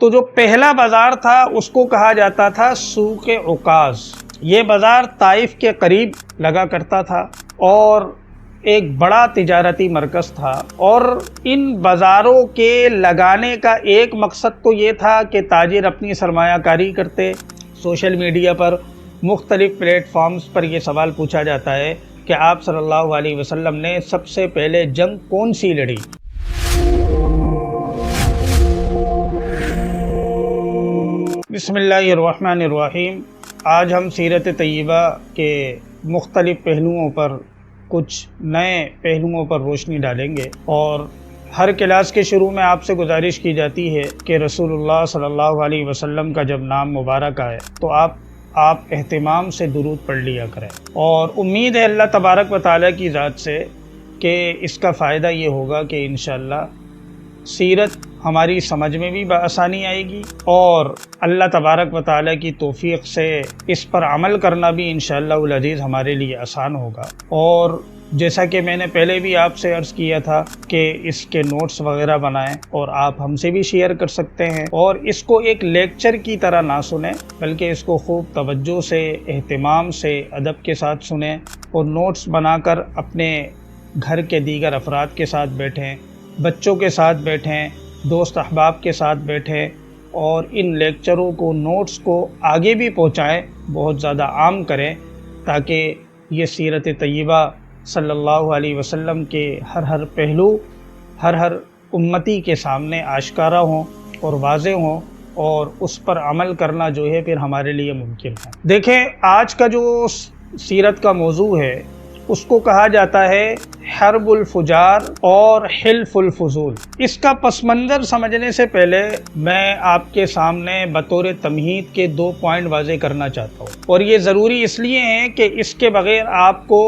تو جو پہلا بازار تھا اس کو کہا جاتا تھا سوق عکاظ۔ یہ بازار طائف کے قریب لگا کرتا تھا اور ایک بڑا تجارتی مرکز تھا، اور ان بازاروں کے لگانے کا ایک مقصد تو یہ تھا کہ تاجر اپنی سرمایہ کاری کرتے۔ سوشل میڈیا پر مختلف پلیٹ فارمز پر یہ سوال پوچھا جاتا ہے کہ آپ صلی اللہ علیہ وسلم نے سب سے پہلے جنگ کون سی لڑی؟ بسم اللہ الرحمن الرحیم۔ آج ہم سیرت طیبہ کے مختلف پہلوؤں پر، کچھ نئے پہلوؤں پر روشنی ڈالیں گے، اور ہر کلاس کے شروع میں آپ سے گزارش کی جاتی ہے کہ رسول اللہ صلی اللہ علیہ وسلم کا جب نام مبارک آئے تو آپ اہتمام سے درود پڑھ لیا کریں، اور امید ہے اللہ تبارک و تعالیٰ کی ذات سے کہ اس کا فائدہ یہ ہوگا کہ انشاءاللہ سیرت ہماری سمجھ میں بھی بآسانی آئے گی، اور اللہ تبارک و تعالیٰ کی توفیق سے اس پر عمل کرنا بھی انشاءاللہ العزیز ہمارے لیے آسان ہوگا۔ اور جیسا کہ میں نے پہلے بھی آپ سے عرض کیا تھا کہ اس کے نوٹس وغیرہ بنائیں، اور آپ ہم سے بھی شیئر کر سکتے ہیں، اور اس کو ایک لیکچر کی طرح نہ سنیں بلکہ اس کو خوب توجہ سے، اہتمام سے، ادب کے ساتھ سنیں، اور نوٹس بنا کر اپنے گھر کے دیگر افراد کے ساتھ بیٹھیں، بچوں کے ساتھ بیٹھیں، دوست احباب کے ساتھ بیٹھیں، اور ان لیکچروں کو، نوٹس کو آگے بھی پہنچائیں، بہت زیادہ عام کریں، تاکہ یہ سیرت طیبہ صلی اللہ علیہ وسلم کے ہر پہلو ہر امتی کے سامنے آشکارا ہوں اور واضح ہوں، اور اس پر عمل کرنا جو ہے پھر ہمارے لیے ممکن ہے۔ دیکھیں، آج کا جو سیرت کا موضوع ہے اس کو کہا جاتا ہے حرب الفجار اور حلف الفضول۔ اس کا پس منظر سمجھنے سے پہلے میں آپ کے سامنے بطور تمہید کے 2 پوائنٹ واضح کرنا چاہتا ہوں، اور یہ ضروری اس لیے ہیں کہ اس کے بغیر آپ کو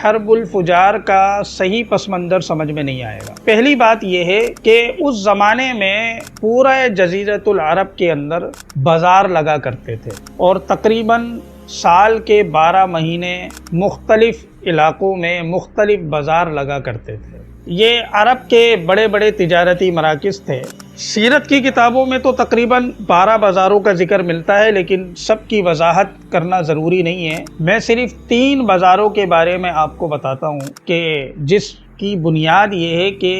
حرب الفجار کا صحیح پس منظر سمجھ میں نہیں آئے گا۔ پہلی بات یہ ہے کہ اس زمانے میں پورا جزیرۃ العرب کے اندر بازار لگا کرتے تھے، اور تقریباً سال کے 12 مہینے مختلف علاقوں میں مختلف بازار لگا کرتے تھے۔ یہ عرب کے بڑے بڑے تجارتی مراکز تھے۔ سیرت کی کتابوں میں تو تقریباً 12 بازاروں کا ذکر ملتا ہے، لیکن سب کی وضاحت کرنا ضروری نہیں ہے۔ میں صرف 3 بازاروں کے بارے میں آپ کو بتاتا ہوں کہ جس کی بنیاد یہ ہے کہ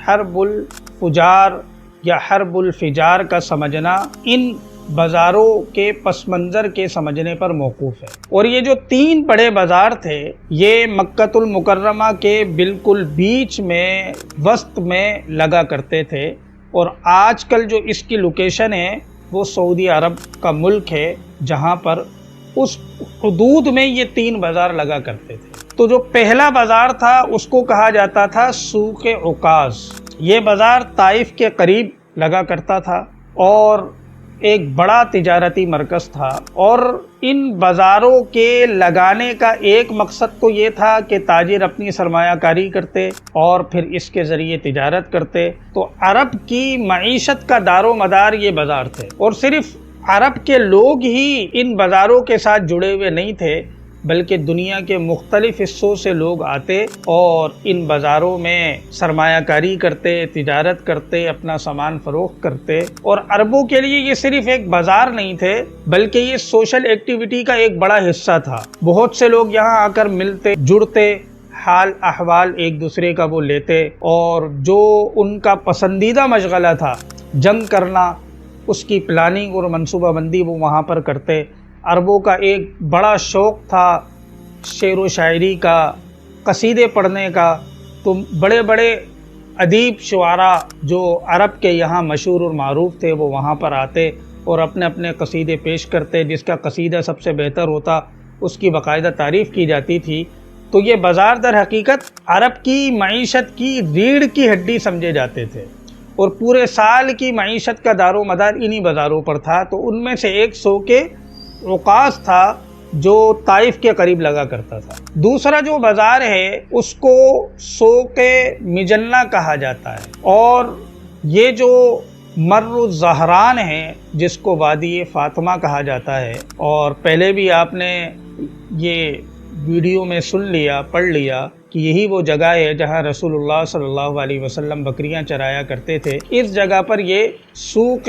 حرب الفجار یا حرب الفجار کا سمجھنا ان بازاروں کے پس منظر کے سمجھنے پر موقوف ہے۔ اور یہ جو 3 بڑے بازار تھے یہ مکۃ المکرمہ کے بالکل بیچ میں، وسط میں لگا کرتے تھے، اور آج کل جو اس کی لوکیشن ہے وہ سعودی عرب کا ملک ہے، جہاں پر اس حدود میں یہ 3 بازار لگا کرتے تھے۔ تو جو پہلا بازار تھا اس کو کہا جاتا تھا سوق عکاظ۔ یہ بازار طائف کے قریب لگا کرتا تھا اور ایک بڑا تجارتی مرکز تھا، اور ان بازاروں کے لگانے کا ایک مقصد تو یہ تھا کہ تاجر اپنی سرمایہ کاری کرتے اور پھر اس کے ذریعے تجارت کرتے۔ تو عرب کی معیشت کا دار و مدار یہ بازار تھے، اور صرف عرب کے لوگ ہی ان بازاروں کے ساتھ جڑے ہوئے نہیں تھے بلکہ دنیا کے مختلف حصوں سے لوگ آتے اور ان بازاروں میں سرمایہ کاری کرتے، تجارت کرتے، اپنا سامان فروخت کرتے۔ اور عربوں کے لیے یہ صرف ایک بازار نہیں تھے بلکہ یہ سوشل ایکٹیویٹی کا ایک بڑا حصہ تھا۔ بہت سے لوگ یہاں آ کر ملتے، جڑتے، حال احوال ایک دوسرے کا وہ لیتے، اور جو ان کا پسندیدہ مشغلہ تھا جنگ کرنا، اس کی پلاننگ اور منصوبہ بندی وہ وہاں پر کرتے۔ عربوں کا ایک بڑا شوق تھا شعر و شاعری کا، قصیدے پڑھنے کا، تو بڑے بڑے ادیب شعراء جو عرب کے یہاں مشہور اور معروف تھے وہ وہاں پر آتے اور اپنے اپنے قصیدے پیش کرتے۔ جس کا قصیدہ سب سے بہتر ہوتا اس کی باقاعدہ تعریف کی جاتی تھی۔ تو یہ بازار در حقیقت عرب کی معیشت کی ریڑھ کی ہڈی سمجھے جاتے تھے، اور پورے سال کی معیشت کا دار و مدار انہی بازاروں پر تھا۔ تو ان میں سے ایک سوق عکاظ تھا جو طائف کے قریب لگا کرتا تھا۔ دوسرا جو بازار ہے اس کو سوق مجنہ کہا جاتا ہے، اور یہ جو مر الزہران ہے جس کو وادی فاطمہ کہا جاتا ہے، اور پہلے بھی آپ نے یہ ویڈیو میں سن لیا، پڑھ لیا کہ یہی وہ جگہ ہے جہاں رسول اللہ صلی اللہ علیہ وسلم بکریاں چرایا کرتے تھے۔ اس جگہ پر یہ سوق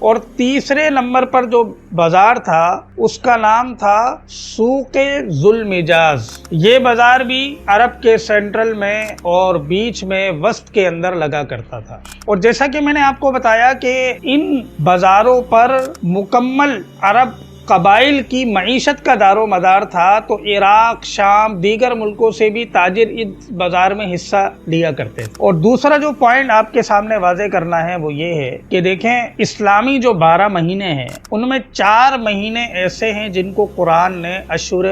اور تیسرے نمبر پر جو بازار تھا اس کا نام تھا سوق ذوالمجاز۔ یہ بازار بھی عرب کے سینٹرل میں اور بیچ میں وسط کے اندر لگا کرتا تھا۔ اور جیسا کہ میں نے آپ کو بتایا کہ ان بازاروں پر مکمل عرب قبائل کی معیشت کا دار و مدار تھا، تو عراق، شام، دیگر ملکوں سے بھی تاجر اس بازار میں حصہ لیا کرتے تھے۔ اور دوسرا جو پوائنٹ آپ کے سامنے واضح کرنا ہے وہ یہ ہے کہ دیکھیں، اسلامی جو 12 مہینے ہیں ان میں 4 مہینے ایسے ہیں جن کو قرآن نے اشہر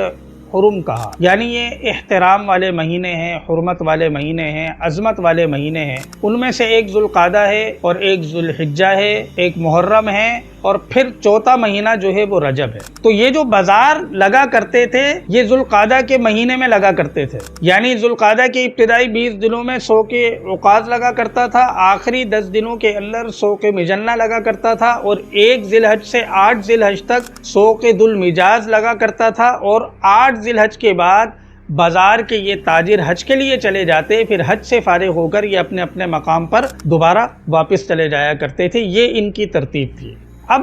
حرم کہا، یعنی یہ احترام والے مہینے ہیں، حرمت والے مہینے ہیں، عظمت والے مہینے ہیں۔ ان میں سے ایک ذوالقعدہ ہے اور ایک ذوالحجہ ہے، ایک محرم ہے، اور پھر چوتھا مہینہ جو ہے وہ رجب ہے۔ تو یہ جو بازار لگا کرتے تھے یہ ذوالقعدہ کے مہینے میں لگا کرتے تھے، یعنی ذوالقعدہ کے ابتدائی 20 دنوں میں سوق عکاظ لگا کرتا تھا، آخری 10 دنوں کے اندر سوق مجنہ لگا کرتا تھا، اور 1 ذی الحج سے 8 ذی الحج تک سوق ذوالمجاز لگا کرتا تھا، اور 8 ذی الحج کے بعد بازار کے یہ تاجر حج کے لیے چلے جاتے، پھر حج سے فارغ ہو کر یہ اپنے اپنے مقام پر دوبارہ واپس چلے جایا کرتے تھے۔ یہ ان کی ترتیب تھی۔ اب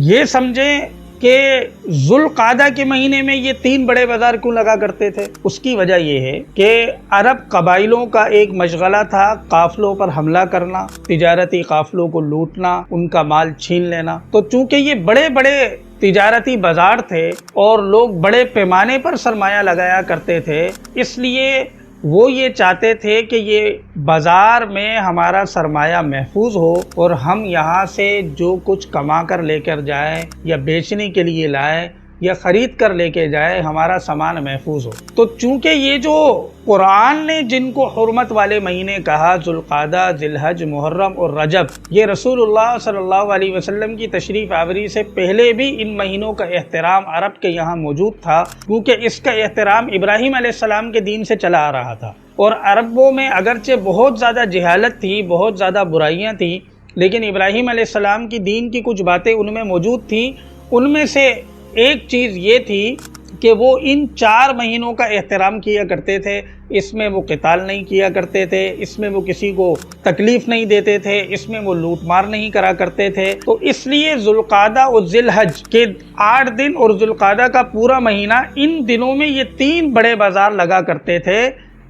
یہ سمجھیں کہ ذوالقعدہ کے مہینے میں یہ 3 بڑے بازار کیوں لگا کرتے تھے؟ اس کی وجہ یہ ہے کہ عرب قبائلوں کا ایک مشغلہ تھا قافلوں پر حملہ کرنا، تجارتی قافلوں کو لوٹنا، ان کا مال چھین لینا۔ تو چونکہ یہ بڑے بڑے تجارتی بازار تھے اور لوگ بڑے پیمانے پر سرمایہ لگایا کرتے تھے، اس لیے وہ یہ چاہتے تھے کہ یہ بازار میں ہمارا سرمایہ محفوظ ہو اور ہم یہاں سے جو کچھ کما کر لے کر جائیں یا بیچنے کے لیے لائیں یا خرید کر لے کے جائے، ہمارا سامان محفوظ ہو۔ تو چونکہ یہ جو قرآن نے جن کو حرمت والے مہینے کہا، ذوالقعدہ، ذی الحج، محرم اور رجب، یہ رسول اللہ صلی اللہ علیہ وسلم کی تشریف آوری سے پہلے بھی ان مہینوں کا احترام عرب کے یہاں موجود تھا، کیونکہ اس کا احترام ابراہیم علیہ السلام کے دین سے چلا آ رہا تھا۔ اور عربوں میں اگرچہ بہت زیادہ جہالت تھی، بہت زیادہ برائیاں تھیں، لیکن ابراہیم علیہ السلام کی دین کی کچھ باتیں ان میں موجود تھیں۔ ان میں سے ایک چیز یہ تھی کہ وہ ان 4 مہینوں کا احترام کیا کرتے تھے۔ اس میں وہ قتال نہیں کیا کرتے تھے، اس میں وہ کسی کو تکلیف نہیں دیتے تھے، اس میں وہ لوٹ مار نہیں کرا کرتے تھے۔ تو اس لیے ذوالقعدہ اور ذی الحج کے 8 دن اور ذوالقعدہ کا پورا مہینہ، ان دنوں میں یہ 3 بڑے بازار لگا کرتے تھے،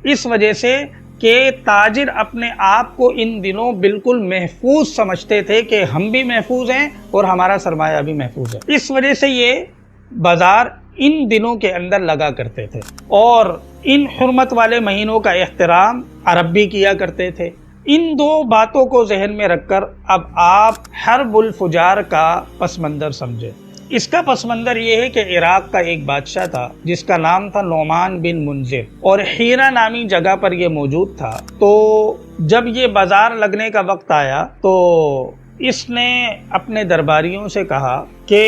اس وجہ سے کہ تاجر اپنے آپ کو ان دنوں بالکل محفوظ سمجھتے تھے کہ ہم بھی محفوظ ہیں اور ہمارا سرمایہ بھی محفوظ ہے۔ اس وجہ سے یہ بازار ان دنوں کے اندر لگا کرتے تھے، اور ان حرمت والے مہینوں کا احترام عرب بھی کیا کرتے تھے۔ ان 2 باتوں کو ذہن میں رکھ کر اب آپ حرب الفجار کا پس منظر سمجھیں۔ اس کا پس منظر یہ ہے کہ عراق کا ایک بادشاہ تھا جس کا نام تھا نعمان بن منذر، اور ہیرا نامی جگہ پر یہ موجود تھا۔ تو جب یہ بازار لگنے کا وقت آیا تو اس نے اپنے درباریوں سے کہا کہ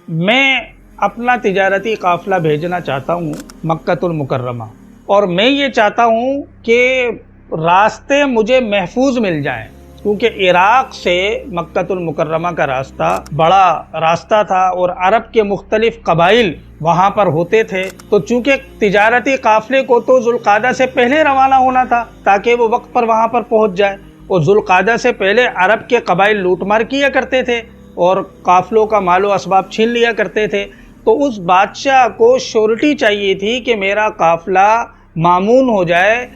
میں اپنا تجارتی قافلہ بھیجنا چاہتا ہوں مکۃ المکرمہ، اور میں یہ چاہتا ہوں کہ راستے مجھے محفوظ مل جائیں، کیونکہ عراق سے مکۃ المکرمہ کا راستہ بڑا راستہ تھا اور عرب کے مختلف قبائل وہاں پر ہوتے تھے۔ تو چونکہ تجارتی قافلے کو تو ذوالقعدہ سے پہلے روانہ ہونا تھا تاکہ وہ وقت پر وہاں پر پہنچ جائے، اور ذوالقعدہ سے پہلے عرب کے قبائل لوٹ مار کیا کرتے تھے اور قافلوں کا مال و اسباب چھین لیا کرتے تھے۔ تو اس بادشاہ کو شورٹی چاہیے تھی کہ میرا قافلہ مامون ہو جائے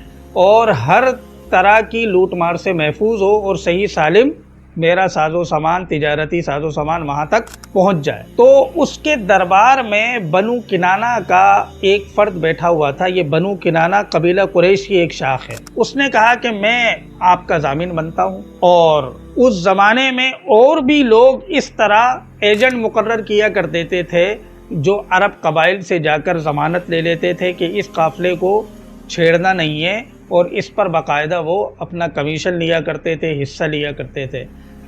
اور ہر طرح کی لوٹ مار سے محفوظ ہو، اور صحیح سالم میرا ساز و سامان، تجارتی ساز و سامان وہاں تک پہنچ جائے۔ تو اس کے دربار میں بنو کنانہ کا ایک فرد بیٹھا ہوا تھا۔ یہ بنو کنانہ قبیلہ قریش کی ایک شاخ ہے۔ اس نے کہا کہ میں آپ کا ضامن بنتا ہوں، اور اس زمانے میں اور بھی لوگ اس طرح ایجنٹ مقرر کیا کرتے تھے جو عرب قبائل سے جا کر ضمانت لے لیتے تھے کہ اس قافلے کو چھیڑنا نہیں ہے، اور اس پر باقاعدہ وہ اپنا کمیشن لیا کرتے تھے، حصہ لیا کرتے تھے۔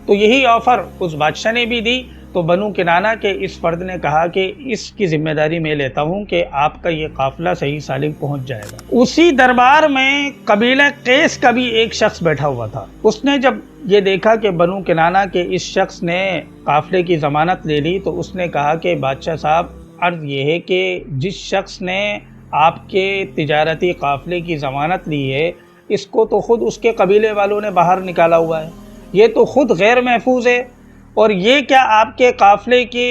تو یہی آفر اس بادشاہ نے بھی دی۔ تو بنو کنانہ کے اس فرد نے کہا کہ اس کی ذمہ داری میں لیتا ہوں کہ آپ کا یہ قافلہ صحیح سالم پہنچ جائے گا۔ اسی دربار میں قبیلہ قیس کا بھی ایک شخص بیٹھا ہوا تھا۔ اس نے جب یہ دیکھا کہ بنو کنانہ کے اس شخص نے قافلے کی ضمانت لے لی تو اس نے کہا کہ بادشاہ صاحب، عرض یہ ہے کہ جس شخص نے آپ کے تجارتی قافلے کی ضمانت لی ہے، اس کو تو خود اس کے قبیلے والوں نے باہر نکالا ہوا ہے، یہ تو خود غیر محفوظ ہے، اور یہ کیا آپ کے قافلے کی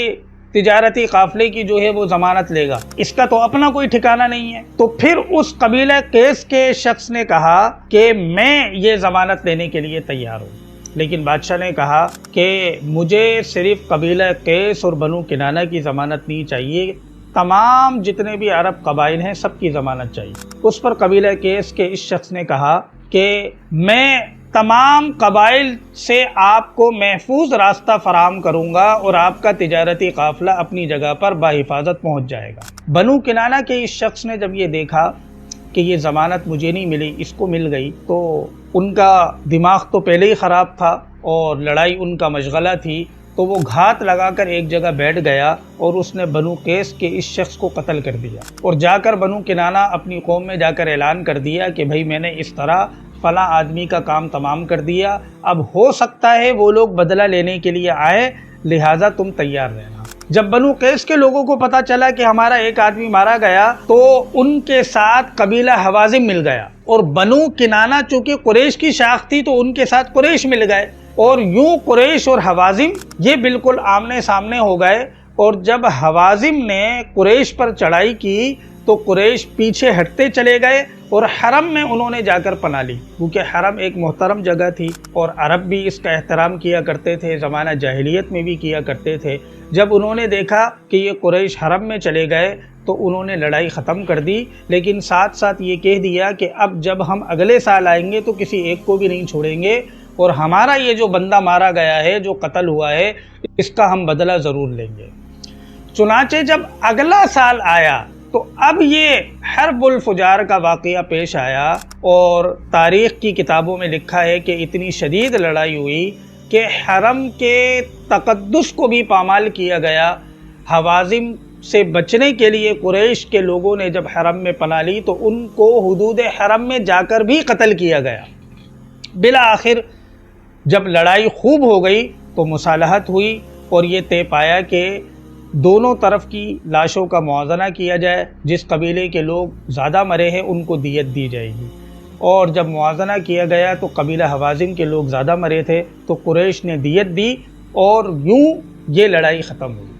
تجارتی قافلے کی جو ہے وہ ضمانت لے گا؟ اس کا تو اپنا کوئی ٹھکانہ نہیں ہے۔ تو پھر اس قبیلہ قیس کے شخص نے کہا کہ میں یہ ضمانت لینے کے لیے تیار ہوں، لیکن بادشاہ نے کہا کہ مجھے صرف قبیلہ قیس اور بنو کنانہ کی ضمانت نہیں چاہیے، تمام جتنے بھی عرب قبائل ہیں سب کی ضمانت چاہیے۔ اس پر قبیلہ قیس کے اس شخص نے کہا کہ میں تمام قبائل سے آپ کو محفوظ راستہ فراہم کروں گا اور آپ کا تجارتی قافلہ اپنی جگہ پر باحفاظت پہنچ جائے گا۔ بنو کنانہ کے اس شخص نے جب یہ دیکھا کہ یہ ضمانت مجھے نہیں ملی، اس کو مل گئی، تو ان کا دماغ تو پہلے ہی خراب تھا اور لڑائی ان کا مشغلہ تھی، تو وہ گھات لگا کر ایک جگہ بیٹھ گیا اور اس نے بنو قیس کے اس شخص کو قتل کر دیا، اور جا کر بنو کنانہ اپنی قوم میں جا کر اعلان کر دیا کہ بھائی میں نے اس طرح فلاں آدمی کا کام تمام کر دیا، اب ہو سکتا ہے وہ لوگ بدلہ لینے کے لیے آئے، لہٰذا تم تیار رہنا۔ جب بنو قیس کے لوگوں کو پتا چلا کہ ہمارا ایک آدمی مارا گیا تو ان کے ساتھ قبیلہ حوازن مل گیا، اور بنو کنانہ چونکہ قریش کی شاخ تھی تو ان کے ساتھ قریش مل گئے، اور یوں قریش اور حوازن یہ بالکل آمنے سامنے ہو گئے۔ اور جب حوازن نے قریش پر چڑھائی کی تو قریش پیچھے ہٹتے چلے گئے اور حرم میں انہوں نے جا کر پناہ لی، کیونکہ حرم ایک محترم جگہ تھی اور عرب بھی اس کا احترام کیا کرتے تھے، زمانہ جاہلیت میں بھی کیا کرتے تھے۔ جب انہوں نے دیکھا کہ یہ قریش حرم میں چلے گئے تو انہوں نے لڑائی ختم کر دی، لیکن ساتھ ساتھ یہ کہہ دیا کہ اب جب ہم اگلے سال آئیں گے تو کسی ایک کو بھی نہیں چھوڑیں گے، اور ہمارا یہ جو بندہ مارا گیا ہے، جو قتل ہوا ہے، اس کا ہم بدلہ ضرور لیں گے۔ چنانچہ جب اگلا سال آیا تو اب یہ حرب الفجار کا واقعہ پیش آیا، اور تاریخ کی کتابوں میں لکھا ہے کہ اتنی شدید لڑائی ہوئی کہ حرم کے تقدس کو بھی پامال کیا گیا۔ حوازن سے بچنے کے لیے قریش کے لوگوں نے جب حرم میں پناہ لی تو ان کو حدود حرم میں جا کر بھی قتل کیا گیا۔ بالآخر جب لڑائی خوب ہو گئی تو مصالحت ہوئی، اور یہ طے پایا کہ دونوں طرف کی لاشوں کا موازنہ کیا جائے، جس قبیلے کے لوگ زیادہ مرے ہیں ان کو دیت دی جائے گی، اور جب موازنہ کیا گیا تو قبیلہ حوازن کے لوگ زیادہ مرے تھے تو قریش نے دیت دی، اور یوں یہ لڑائی ختم ہوئی۔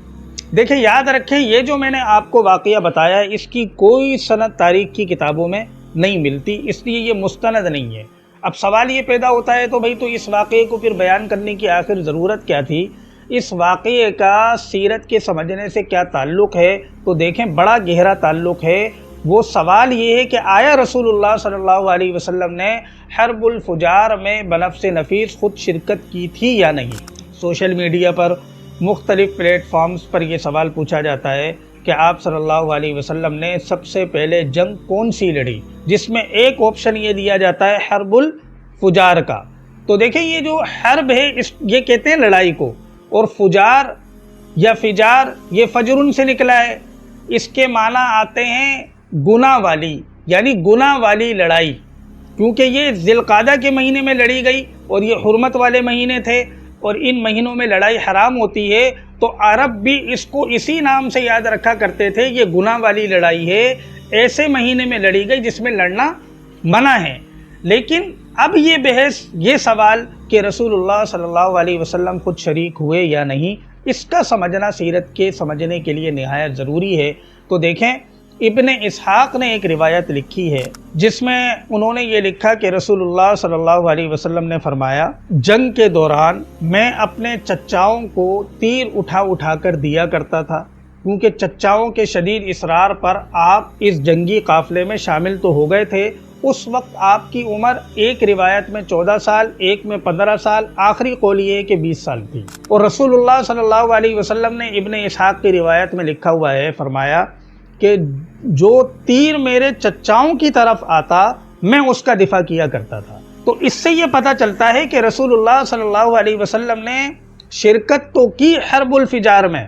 دیکھیں، یاد رکھیں، یہ جو میں نے آپ کو واقعہ بتایا ہے اس کی کوئی سند تاریخ کی کتابوں میں نہیں ملتی، اس لیے یہ مستند نہیں ہے۔ اب سوال یہ پیدا ہوتا ہے تو بھئی تو اس واقعے کو پھر بیان کرنے کی آخر ضرورت کیا تھی؟ اس واقعے کا سیرت کے سمجھنے سے کیا تعلق ہے؟ تو دیکھیں، بڑا گہرا تعلق ہے۔ وہ سوال یہ ہے کہ آیا رسول اللہ صلی اللہ علیہ وسلم نے حرب الفجار میں بنفس نفیس خود شرکت کی تھی یا نہیں؟ سوشل میڈیا پر مختلف پلیٹ فارمز پر یہ سوال پوچھا جاتا ہے کہ آپ صلی اللہ علیہ وسلم نے سب سے پہلے جنگ کون سی لڑی، جس میں ایک آپشن یہ دیا جاتا ہے حرب الفجار کا۔ تو دیکھیں، یہ جو حرب ہے یہ کہتے ہیں لڑائی کو، اور فجار یا فجار یہ فجرن سے نکلا ہے، اس کے معنی آتے ہیں گناہ والی، یعنی گناہ والی لڑائی، کیونکہ یہ ذی القعدہ کے مہینے میں لڑی گئی اور یہ حرمت والے مہینے تھے، اور ان مہینوں میں لڑائی حرام ہوتی ہے، تو عرب بھی اس کو اسی نام سے یاد رکھا کرتے تھے، یہ گناہ والی لڑائی ہے، ایسے مہینے میں لڑی گئی جس میں لڑنا منع ہے۔ لیکن اب یہ بحث، یہ سوال کہ رسول اللہ صلی اللہ علیہ وسلم خود شریک ہوئے یا نہیں، اس کا سمجھنا سیرت کے سمجھنے کے لیے نہایت ضروری ہے۔ تو دیکھیں، ابن اسحاق نے ایک روایت لکھی ہے جس میں انہوں نے یہ لکھا کہ رسول اللہ صلی اللہ علیہ وسلم نے فرمایا، جنگ کے دوران میں اپنے چچاؤں کو تیر اٹھا اٹھا کر دیا کرتا تھا، کیونکہ چچاؤں کے شدید اصرار پر آپ اس جنگی قافلے میں شامل تو ہو گئے تھے۔ اس وقت آپ کی عمر ایک روایت میں 14 سال، ایک میں 15 سال، آخری قول یہ ہے کہ 20 سال تھی۔ اور رسول اللہ صلی اللہ علیہ وسلم نے ابن اسحاق کی روایت میں لکھا ہوا ہے، فرمایا کہ جو تیر میرے چچاؤں کی طرف آتا میں اس کا دفاع کیا کرتا تھا۔ تو اس سے یہ پتہ چلتا ہے کہ رسول اللہ صلی اللہ علیہ وسلم نے شرکت تو کی حرب الفجار میں،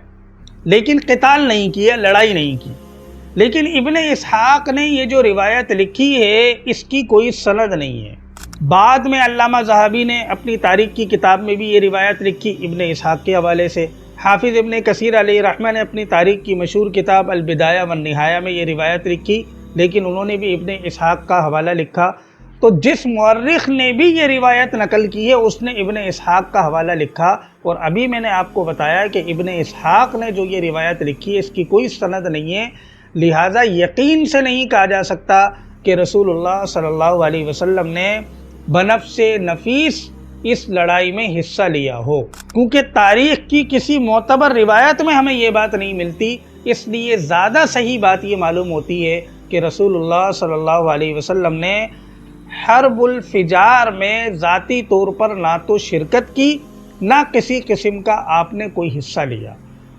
لیکن قتال نہیں کیا، لڑائی نہیں کی۔ لیکن ابن اسحاق نے یہ جو روایت لکھی ہے اس کی کوئی سند نہیں ہے۔ بعد میں علامہ ذہبی نے اپنی تاریخ کی کتاب میں بھی یہ روایت لکھی ابن اسحاق کے حوالے سے۔ حافظ ابن کثیر علیہ رحمہ نے اپنی تاریخ کی مشہور کتاب البدایہ والنہایہ میں یہ روایت لکھی، لیکن انہوں نے بھی ابن اسحاق کا حوالہ لکھا۔ تو تو جس مورخ نے بھی یہ روایت نقل کی ہے اس نے ابن اسحاق کا حوالہ لکھا، اور ابھی میں نے آپ کو بتایا کہ ابن اسحاق نے جو یہ روایت لکھی ہے اس کی کوئی سند نہیں ہے، لہٰذا یقین سے نہیں کہا جا سکتا کہ رسول اللہ صلی اللہ علیہ وسلم نے بنفس نفیس اس لڑائی میں حصہ لیا ہو، کیونکہ تاریخ کی کسی معتبر روایت میں ہمیں یہ بات نہیں ملتی۔ اس لیے زیادہ صحیح بات یہ معلوم ہوتی ہے کہ رسول اللہ صلی اللہ علیہ وسلم نے حرب الفجار میں ذاتی طور پر نہ تو شرکت کی، نہ کسی قسم کا آپ نے کوئی حصہ لیا۔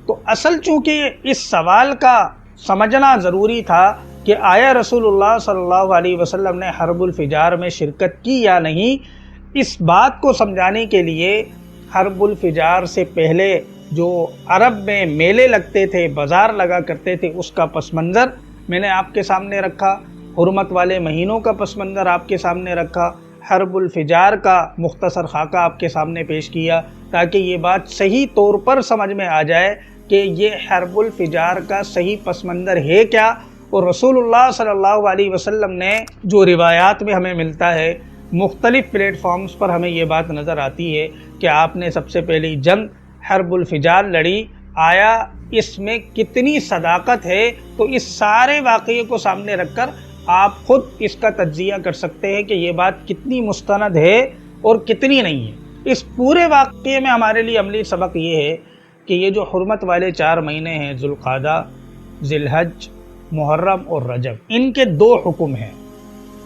تو اصل چونکہ اس سوال کا سمجھنا ضروری تھا کہ آیا رسول اللہ صلی اللہ علیہ وسلم نے حرب الفجار میں شرکت کی یا نہیں، اس بات کو سمجھانے کے لیے حرب الفجار سے پہلے جو عرب میں میلے لگتے تھے، بازار لگا کرتے تھے، اس کا پس منظر میں نے آپ کے سامنے رکھا، حرمت والے مہینوں کا پس منظر آپ کے سامنے رکھا، حرب الفجار کا مختصر خاکہ آپ کے سامنے پیش کیا، تاکہ یہ بات صحیح طور پر سمجھ میں آ جائے کہ یہ حرب الفجار کا صحیح پس منظر ہے کیا، اور رسول اللہ صلی اللہ علیہ وسلم نے جو روایات میں ہمیں ملتا ہے، مختلف پلیٹ فارمز پر ہمیں یہ بات نظر آتی ہے کہ آپ نے سب سے پہلی جنگ حرب الفجار لڑی، آیا اس میں کتنی صداقت ہے، تو اس سارے واقعے کو سامنے رکھ کر آپ خود اس کا تجزیہ کر سکتے ہیں کہ یہ بات کتنی مستند ہے اور کتنی نہیں ہے۔ اس پورے واقعے میں ہمارے لیے عملی سبق یہ ہے کہ یہ جو حرمت والے 4 مہینے ہیں، ذوالقعدہ، ذی الحج، محرم اور رجب، ان کے 2 حکم ہیں۔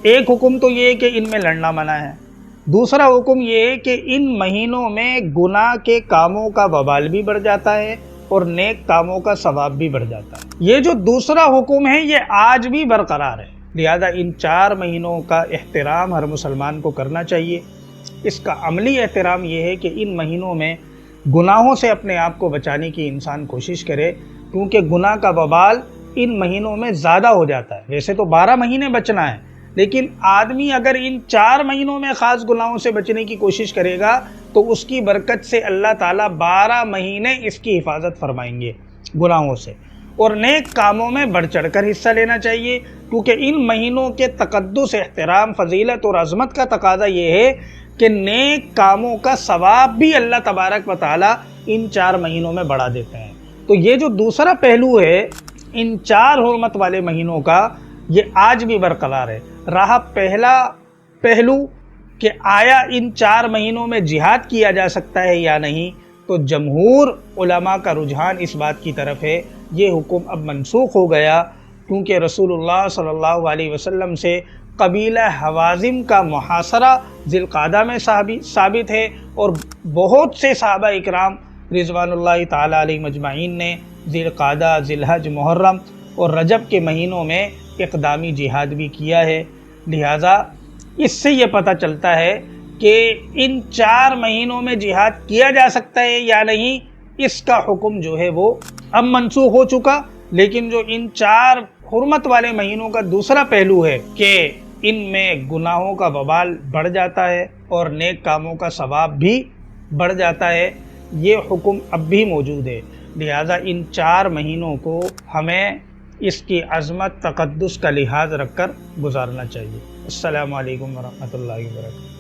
ایک حکم تو یہ ہے کہ ان میں لڑنا منع ہے، دوسرا حکم یہ ہے کہ ان مہینوں میں گناہ کے کاموں کا وبال بھی بڑھ جاتا ہے اور نیک کاموں کا ثواب بھی بڑھ جاتا ہے۔ یہ جو دوسرا حکم ہے یہ آج بھی برقرار ہے، لہذا ان 4 مہینوں کا احترام ہر مسلمان کو کرنا چاہیے۔ اس کا عملی احترام یہ ہے کہ ان مہینوں میں گناہوں سے اپنے آپ کو بچانے کی انسان کوشش کرے، کیونکہ گناہ کا وبال ان مہینوں میں زیادہ ہو جاتا ہے۔ ویسے تو 12 مہینے بچنا ہے، لیکن آدمی اگر ان 4 مہینوں میں خاص گناہوں سے بچنے کی کوشش کرے گا تو اس کی برکت سے اللہ تعالیٰ 12 مہینے اس کی حفاظت فرمائیں گے گناہوں سے۔ اور نیک کاموں میں بڑھ چڑھ کر حصہ لینا چاہیے، کیونکہ ان مہینوں کے تقدس، احترام، فضیلت اور عظمت کا تقاضا یہ ہے کہ نیک کاموں کا ثواب بھی اللہ تبارک و تعالیٰ ان 4 مہینوں میں بڑھا دیتے ہیں۔ تو یہ جو دوسرا پہلو ہے ان 4 حرمت والے مہینوں کا، یہ آج بھی برقرار ہے۔ رہا پہلا پہلو کہ آیا ان 4 مہینوں میں جہاد کیا جا سکتا ہے یا نہیں، تو جمہور علماء کا رجحان اس بات کی طرف ہے یہ حکم اب منسوخ ہو گیا، کیونکہ رسول اللہ صلی اللہ علیہ وسلم سے قبیلہ حوازن کا محاصرہ ذی القعدہ میں ثابت ہے، اور بہت سے صحابہ اکرام رضوان اللہ تعالی علیہ مجمعین نے ذی القعدہ، ذی الحج، محرم اور رجب کے مہینوں میں اقدامی جہاد بھی کیا ہے۔ لہٰذا اس سے یہ پتہ چلتا ہے کہ ان 4 مہینوں میں جہاد کیا جا سکتا ہے یا نہیں، اس کا حکم جو ہے وہ اب منسوخ ہو چکا۔ لیکن جو ان 4 حرمت والے مہینوں کا دوسرا پہلو ہے کہ ان میں گناہوں کا وبال بڑھ جاتا ہے اور نیک کاموں کا ثواب بھی بڑھ جاتا ہے، یہ حکم اب بھی موجود ہے۔ لہٰذا ان 4 مہینوں کو ہمیں اس کی عظمت، تقدس کا لحاظ رکھ کر گزارنا چاہیے۔ السلام علیکم ورحمۃ اللہ وبرکاتہ۔